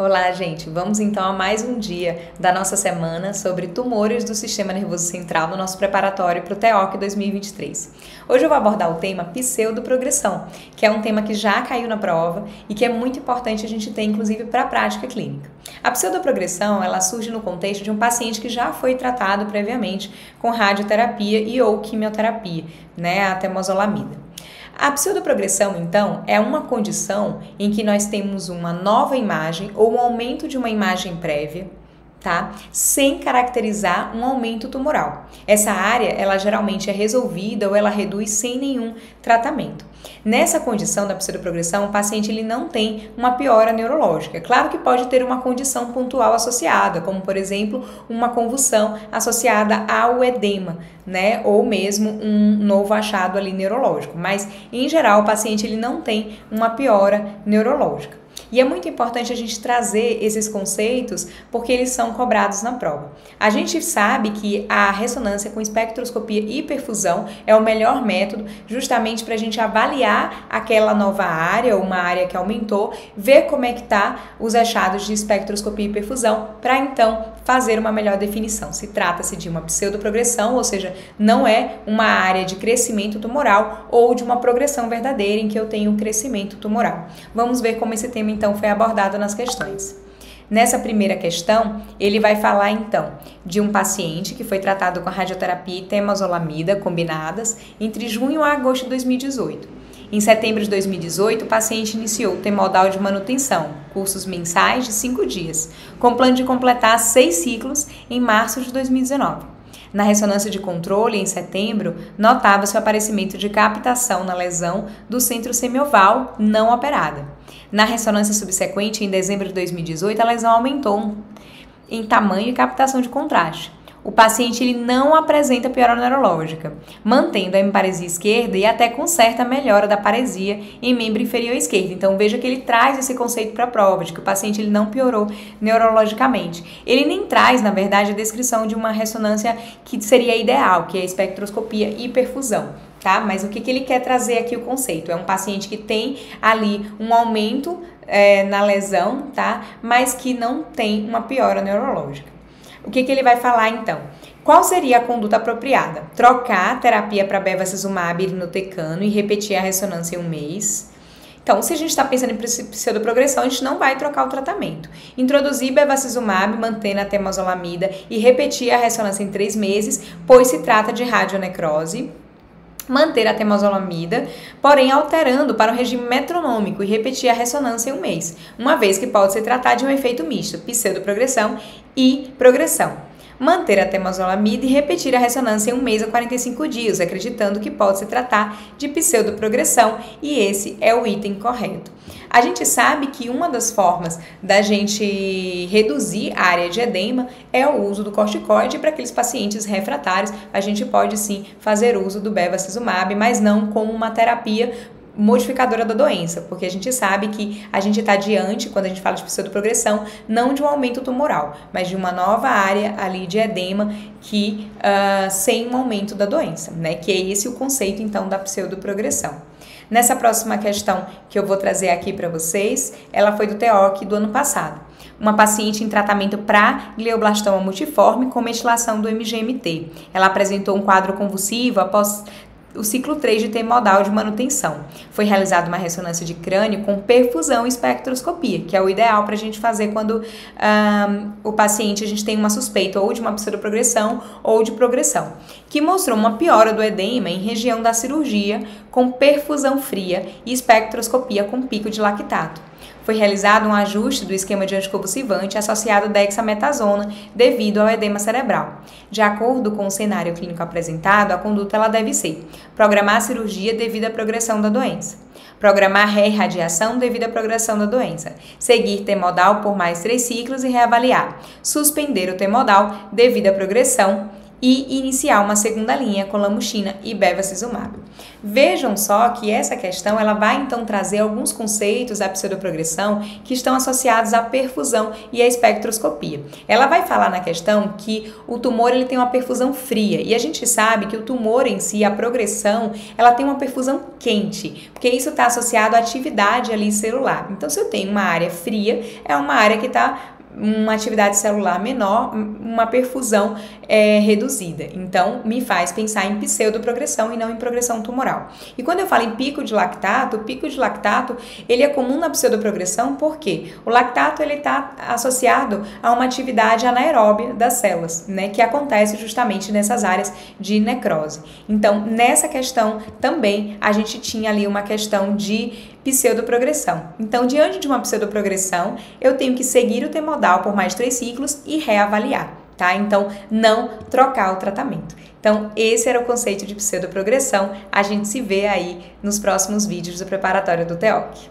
Olá, gente! Vamos então a mais um dia da nossa semana sobre tumores do sistema nervoso central no nosso preparatório para o TEOC 2023. Hoje eu vou abordar o tema pseudoprogressão, que é um tema que já caiu na prova e que é muito importante a gente ter, inclusive, para a prática clínica. A pseudoprogressão, ela surge no contexto de um paciente que já foi tratado previamente com radioterapia e ou quimioterapia, a temozolomida. A pseudoprogressão, então, é uma condição em que nós temos uma nova imagem ou um aumento de uma imagem prévia, sem caracterizar um aumento tumoral. Essa área, ela geralmente é resolvida ou ela reduz sem nenhum tratamento. Nessa condição da pseudoprogressão, o paciente ele não tem uma piora neurológica. Claro que pode ter uma condição pontual associada, como por exemplo, uma convulsão associada ao edema, ou mesmo um novo achado ali neurológico. Mas, em geral, o paciente ele não tem uma piora neurológica. E é muito importante a gente trazer esses conceitos porque eles são cobrados na prova. A gente sabe que a ressonância com espectroscopia e perfusão é o melhor método justamente para a gente avaliar aquela nova área, uma área que aumentou, ver como é que tá os achados de espectroscopia e perfusão para então fazer uma melhor definição. Se trata-se de uma pseudoprogressão, ou seja, não é uma área de crescimento tumoral ou de uma progressão verdadeira em que eu tenho um crescimento tumoral. Vamos ver como esse tema então foi abordado nas questões. Nessa primeira questão, ele vai falar então de um paciente que foi tratado com radioterapia e temozolomida combinadas entre junho a agosto de 2018. Em setembro de 2018, o paciente iniciou o temodal de manutenção, cursos mensais de 5 dias, com plano de completar 6 ciclos em março de 2019. Na ressonância de controle, em setembro, notava-se o aparecimento de captação na lesão do centro semioval não operada. Na ressonância subsequente, em dezembro de 2018, a lesão aumentou em tamanho e captação de contraste. O paciente ele não apresenta piora neurológica, mantendo a hemiparesia esquerda e até com certa melhora da paresia em membro inferior esquerdo. Então veja que ele traz esse conceito para a prova, de que o paciente ele não piorou neurologicamente. Ele nem traz, na verdade, a descrição de uma ressonância que seria ideal, que é a espectroscopia e perfusão. Mas o que ele quer trazer aqui o conceito? É um paciente que tem ali um aumento na lesão, mas que não tem uma piora neurológica. O que ele vai falar então? Qual seria a conduta apropriada? Trocar a terapia para bevacizumab irinotecan e repetir a ressonância em um mês. Então, se a gente está pensando em pseudoprogressão, a gente não vai trocar o tratamento. Introduzir bevacizumab, mantendo a temozolomida e repetir a ressonância em 3 meses, pois se trata de radionecrose. Manter a temozolomida, porém alterando para um regime metronômico e repetir a ressonância em um mês, uma vez que pode se tratar de um efeito misto, pseudoprogressão e progressão. Manter a temozolomida e repetir a ressonância em um mês a 45 dias, acreditando que pode se tratar de pseudoprogressão, e esse é o item correto. A gente sabe que uma das formas da gente reduzir a área de edema é o uso do corticoide. Para aqueles pacientes refratários, a gente pode sim fazer uso do bevacizumab, mas não como uma terapia modificadora da doença, porque a gente sabe que a gente está diante, quando a gente fala de pseudoprogressão, não de um aumento tumoral, mas de uma nova área ali de edema que sem um aumento da doença, que é esse o conceito então da pseudoprogressão. Nessa próxima questão que eu vou trazer aqui para vocês, ela foi do TEOC do ano passado. Uma paciente em tratamento para glioblastoma multiforme com metilação do MGMT. Ela apresentou um quadro convulsivo após o ciclo 3 de temodal de manutenção. Foi realizada uma ressonância de crânio com perfusão e espectroscopia, que é o ideal para a gente fazer quando o paciente, a gente tem uma suspeita ou de uma pseudoprogressão ou de progressão, que mostrou uma piora do edema em região da cirurgia com perfusão fria e espectroscopia com pico de lactato. Foi realizado um ajuste do esquema de anticonvulsivante associado à dexametasona devido ao edema cerebral. De acordo com o cenário clínico apresentado, a conduta ela deve ser: programar a cirurgia devido à progressão da doença, programar a reirradiação devido à progressão da doença, seguir temodal por mais 3 ciclos e reavaliar, suspender o temodal devido à progressão e iniciar uma segunda linha com lamuchina e bevacizumab. Vejam só que essa questão ela vai então trazer alguns conceitos da pseudoprogressão que estão associados à perfusão e à espectroscopia. Ela vai falar na questão que o tumor ele tem uma perfusão fria e a gente sabe que o tumor em si, a progressão, ela tem uma perfusão quente, porque isso está associado à atividade ali celular. Então, se eu tenho uma área fria, é uma área que está uma atividade celular menor, uma perfusão reduzida. Então, me faz pensar em pseudoprogressão e não em progressão tumoral. E quando eu falo em pico de lactato, o pico de lactato, ele é comum na pseudoprogressão porque o lactato ele está associado a uma atividade anaeróbia das células, né, que acontece justamente nessas áreas de necrose. Então, nessa questão também a gente tinha ali uma questão de pseudoprogressão. Então, diante de uma pseudoprogressão, eu tenho que seguir o T-modal por mais 3 ciclos e reavaliar, tá? Então, não trocar o tratamento. Então, esse era o conceito de pseudoprogressão. A gente se vê aí nos próximos vídeos do preparatório do TEOC.